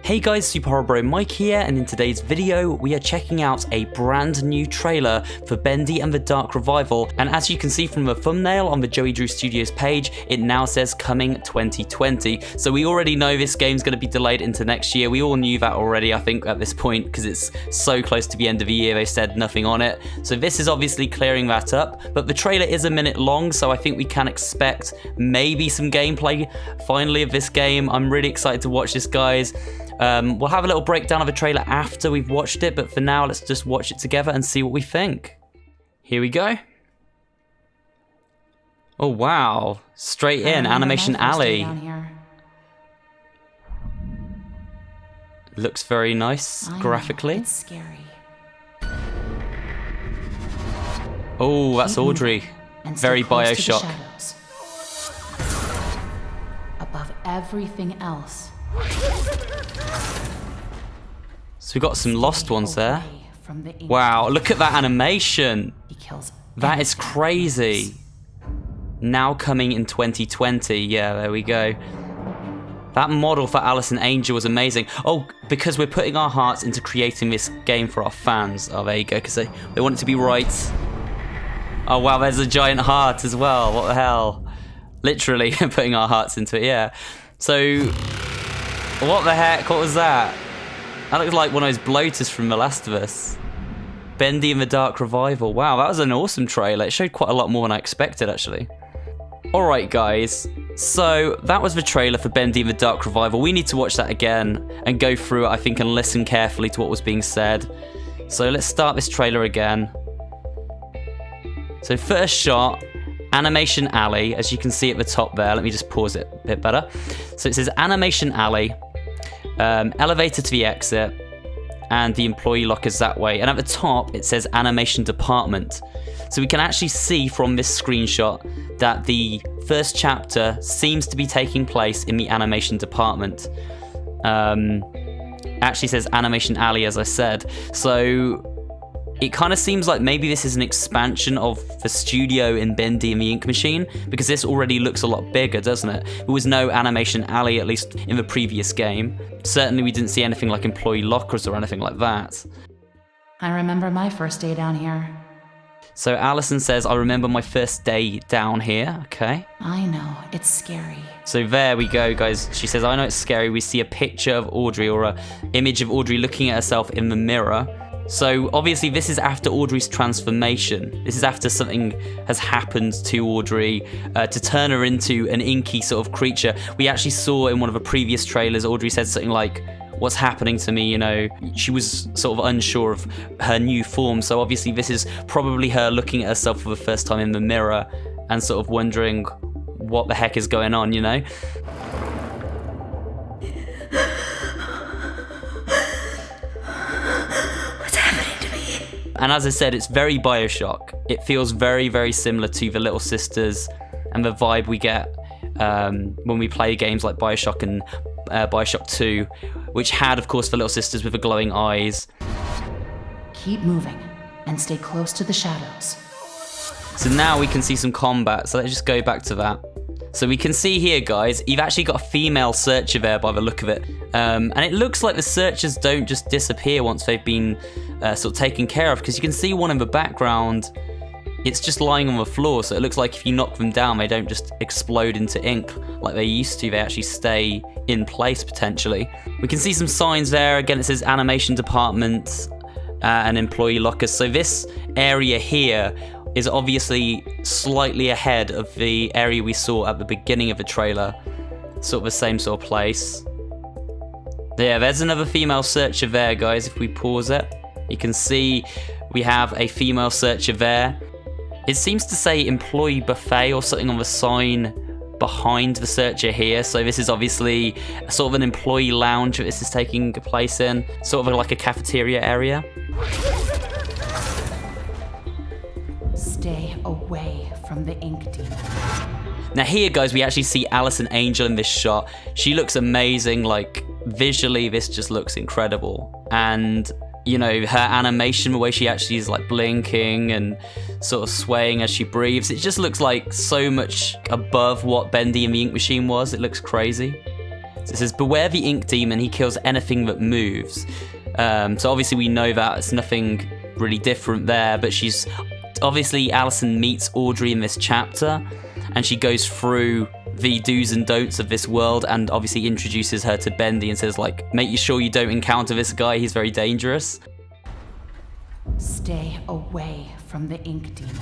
Hey guys, SuperHorrorBro Mike here, and in today's video we are checking out a brand new trailer for Bendy and the Dark Revival, and as you can see from the thumbnail on the Joey Drew Studios page, it now says coming 2020, so we already know this game's going to be delayed into next year. We all knew that already, I think, at this point, because it's so close to the end of the year. They said nothing on it, so this is obviously clearing that up, but the trailer is a minute long, so I think we can expect maybe some gameplay finally of this game. I'm really excited to watch this, guys. We'll have a little breakdown of the trailer after we've watched it, but for now, let's just watch it together and see what we think. Here we go. Oh, wow. Straight in, Animation Alley. Looks very nice, graphically. It's scary. Oh, that's Audrey. Very Bioshock. Above everything else. So we got some lost ones there. Wow, look at that animation. That is crazy. Now coming in 2020. Yeah, there we go. That model for Allison Angel was amazing. Oh, because we're putting our hearts into creating this game for our fans. Oh, there you go, because they want it to be right. Oh, wow, there's a giant heart as well. What the hell? Literally putting our hearts into it, yeah. So, what the heck? What was that? That looks like one of those bloaters from The Last of Us. Bendy and the Dark Revival. Wow, that was an awesome trailer. It showed quite a lot more than I expected, actually. Alright, guys. So, that was the trailer for Bendy and the Dark Revival. We need to watch that again and go through it, I think, and listen carefully to what was being said. So, let's start this trailer again. So, first shot, Animation Alley, as you can see at the top there. Let me just pause it a bit better. So, it says Animation Alley. Elevator to the exit, and the employee lockers that way, and at the top it says animation department. So we can actually see from this screenshot that the first chapter seems to be taking place in the animation department. Actually says Animation Alley, as I said, so it kind of seems like maybe this is an expansion of the studio in Bendy and the Ink Machine, because this already looks a lot bigger, doesn't it? There was no Animation Alley, at least in the previous game. Certainly we didn't see anything like employee lockers or anything like that. I remember my first day down here. So Allison says, I remember my first day down here. Okay. I know, it's scary. So there we go, guys. She says, I know it's scary. We see a picture of Audrey, or an image of Audrey looking at herself in the mirror. So obviously this is after Audrey's transformation. This is after something has happened to Audrey to turn her into an inky sort of creature. We actually saw in one of the previous trailers, Audrey said something like, what's happening to me, you know? She was sort of unsure of her new form. So obviously this is probably her looking at herself for the first time in the mirror and sort of wondering what the heck is going on, you know? And as I said, it's very Bioshock. It feels very, very similar to the Little Sisters and the vibe we get when we play games like Bioshock and Bioshock 2, which had, of course, the Little Sisters with the glowing eyes. Keep moving and stay close to the shadows. So now we can see some combat, so let's just go back to that. So we can see here, guys, you've actually got a female searcher there by the look of it. And it looks like the searchers don't just disappear once they've been sort of taken care of, because you can see one in the background. It's just lying on the floor, so it looks like if you knock them down, they don't just explode into ink like they used to. They actually stay in place, potentially. We can see some signs there. Again, it says animation department and employee lockers. So this area here is obviously slightly ahead of the area we saw at the beginning of the trailer. Sort of the same sort of place. Yeah, there's another female searcher there, guys. If we pause it, you can see we have a female searcher there. It seems to say employee buffet or something on the sign behind the searcher here. So this is obviously sort of an employee lounge that this is taking place in. Sort of like a cafeteria area. Stay away from the ink demon. Now here, guys, we actually see Allison Angel in this shot. She looks amazing. Like, visually, this just looks incredible. And you know, her animation, the way she actually is like blinking and sort of swaying as she breathes, it just looks like so much above what Bendy and the Ink Machine was. It looks crazy. So it says, beware the ink demon, he kills anything that moves. So obviously we know that it's nothing really different there, but she's obviously, Allison meets Audrey in this chapter, and she goes through the do's and don'ts of this world, and obviously introduces her to Bendy and says, like, make sure you don't encounter this guy, he's very dangerous. Stay away from the ink demon.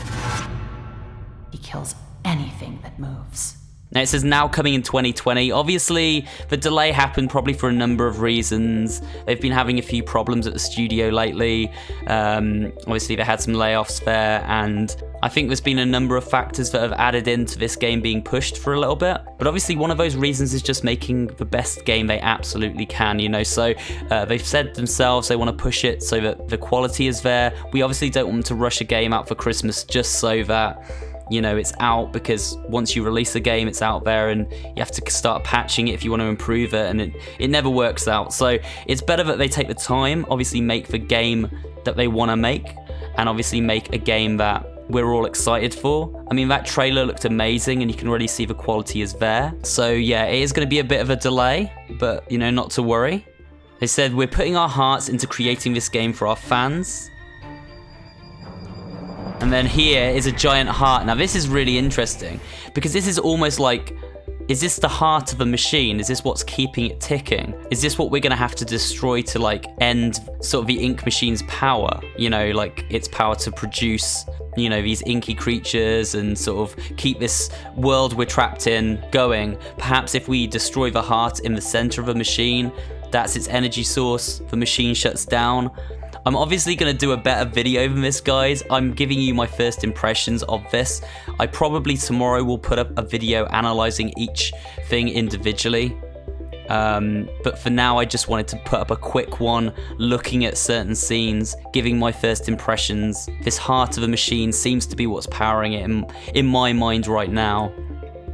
He kills anything that moves. Now it says now coming in 2020. Obviously, the delay happened probably for a number of reasons. They've been having a few problems at the studio lately. Obviously, they had some layoffs there, and I think there's been a number of factors that have added into this game being pushed for a little bit. But obviously, one of those reasons is just making the best game they absolutely can, you know. So they've said themselves they want to push it so that the quality is there. We obviously don't want to rush a game out for Christmas just so that, you know, it's out, because once you release a game, it's out there and you have to start patching it if you want to improve it, and it never works out. So it's better that they take the time, obviously make the game that they want to make, and obviously make a game that we're all excited for. I mean, that trailer looked amazing and you can really see the quality is there. So yeah, it is going to be a bit of a delay, but you know, not to worry. They said, we're putting our hearts into creating this game for our fans. And then here is a giant heart. Now this is really interesting, because this is almost like, is this the heart of a machine? Is this what's keeping it ticking? Is this what we're gonna have to destroy to like end sort of the ink machine's power? You know, like its power to produce, you know, these inky creatures and sort of keep this world we're trapped in going. Perhaps if we destroy the heart in the center of a machine, that's its energy source, the machine shuts down. I'm obviously going to do a better video than this, guys. I'm giving you my first impressions of this. I probably tomorrow will put up a video analysing each thing individually. But for now, I just wanted to put up a quick one, looking at certain scenes, giving my first impressions. This heart of a machine seems to be what's powering it in my mind right now.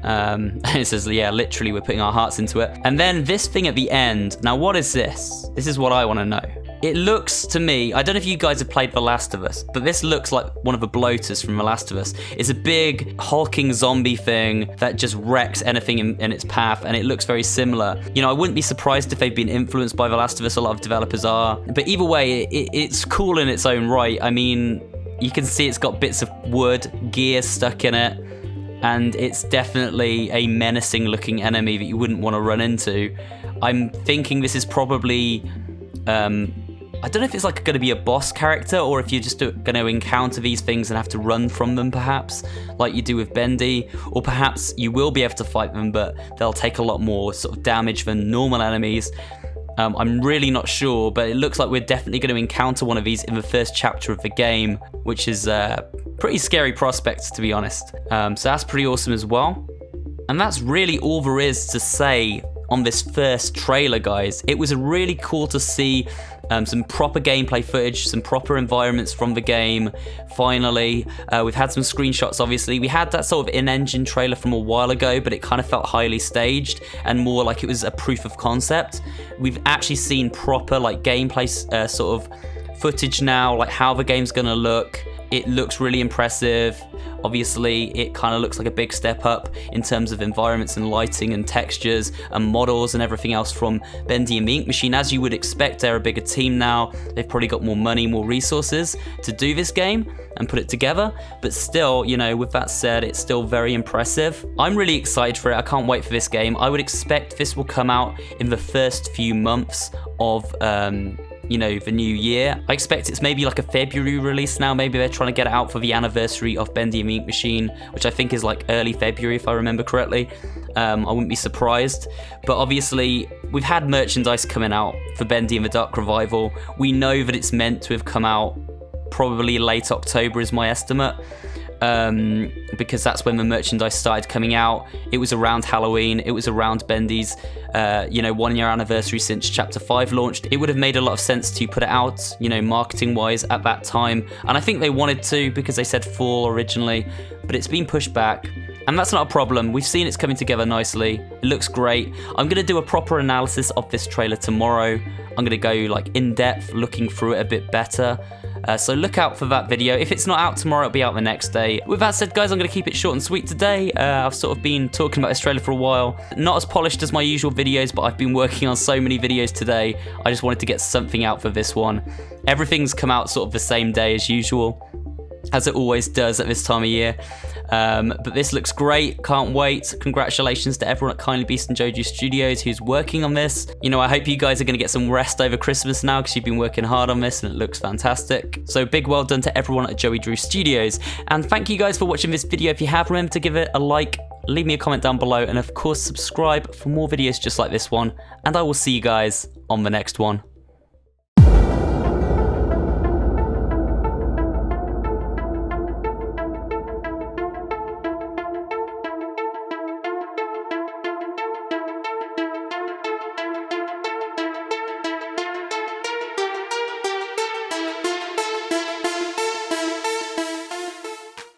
It says, yeah, literally, we're putting our hearts into it. And then this thing at the end. Now, what is this? This is what I want to know. It looks to me, I don't know if you guys have played The Last of Us, but this looks like one of the bloaters from The Last of Us. It's a big hulking zombie thing that just wrecks anything in its path, and it looks very similar. You know, I wouldn't be surprised if they've been influenced by The Last of Us. A lot of developers are. But either way, it's cool in its own right. I mean, you can see it's got bits of wood, gear stuck in it, and it's definitely a menacing looking enemy that you wouldn't want to run into. I'm thinking this is probably, I don't know if it's like going to be a boss character, or if you're just going to encounter these things and have to run from them, perhaps, like you do with Bendy, or perhaps you will be able to fight them, but they'll take a lot more sort of damage than normal enemies. I'm really not sure, but it looks like we're definitely going to encounter one of these in the first chapter of the game, which is a pretty scary prospect, to be honest. So that's pretty awesome as well. And that's really all there is to say on this first trailer, guys. It was really cool to see some proper gameplay footage, some proper environments from the game. Finally, we've had some screenshots, obviously. We had that sort of in-engine trailer from a while ago, but it kind of felt highly staged and more like it was a proof of concept. We've actually seen proper like gameplay sort of footage now, like how the game's gonna look. It looks really impressive. Obviously, it kind of looks like a big step up in terms of environments and lighting and textures and models and everything else from Bendy and the Ink Machine. As you would expect, they're a bigger team now. They've probably got more money, more resources to do this game and put it together. But still, you know, with that said, it's still very impressive. I'm really excited for it. I can't wait for this game. I would expect this will come out in the first few months of you know, the new year. I expect it's maybe like a February release now. Maybe they're trying to get it out for the anniversary of Bendy and the Ink Machine, which I think is like early February if I remember correctly. I wouldn't be surprised. But obviously, we've had merchandise coming out for Bendy and the Dark Revival. We know that it's meant to have come out probably late October is my estimate. Because that's when the merchandise started coming out. It was around Halloween. It was around Bendy's, 1 year anniversary since Chapter 5 launched. It would have made a lot of sense to put it out, you know, marketing-wise at that time. And I think they wanted to because they said fall originally, but it's been pushed back. And that's not a problem. We've seen it's coming together nicely. It looks great. I'm going to do a proper analysis of this trailer tomorrow. I'm going to go like in depth, looking through it a bit better. So look out for that video. If it's not out tomorrow, it'll be out the next day. With that said, guys, I'm going to keep it short and sweet today. I've sort of been talking about this trailer for a while. Not as polished as my usual videos, but I've been working on so many videos today. I just wanted to get something out for this one. Everything's come out sort of the same day as usual, as it always does at this time of year. But this looks great, can't wait. Congratulations to everyone at Kindly Beast and Joju Studios who's working on this. You know, I hope you guys are going to get some rest over Christmas now, because you've been working hard on this and it looks fantastic. So big well done to everyone at Joey Drew Studios. And thank you guys for watching this video. If you have, remember to give it a like, leave me a comment down below, and of course subscribe for more videos just like this one. And I will see you guys on the next one.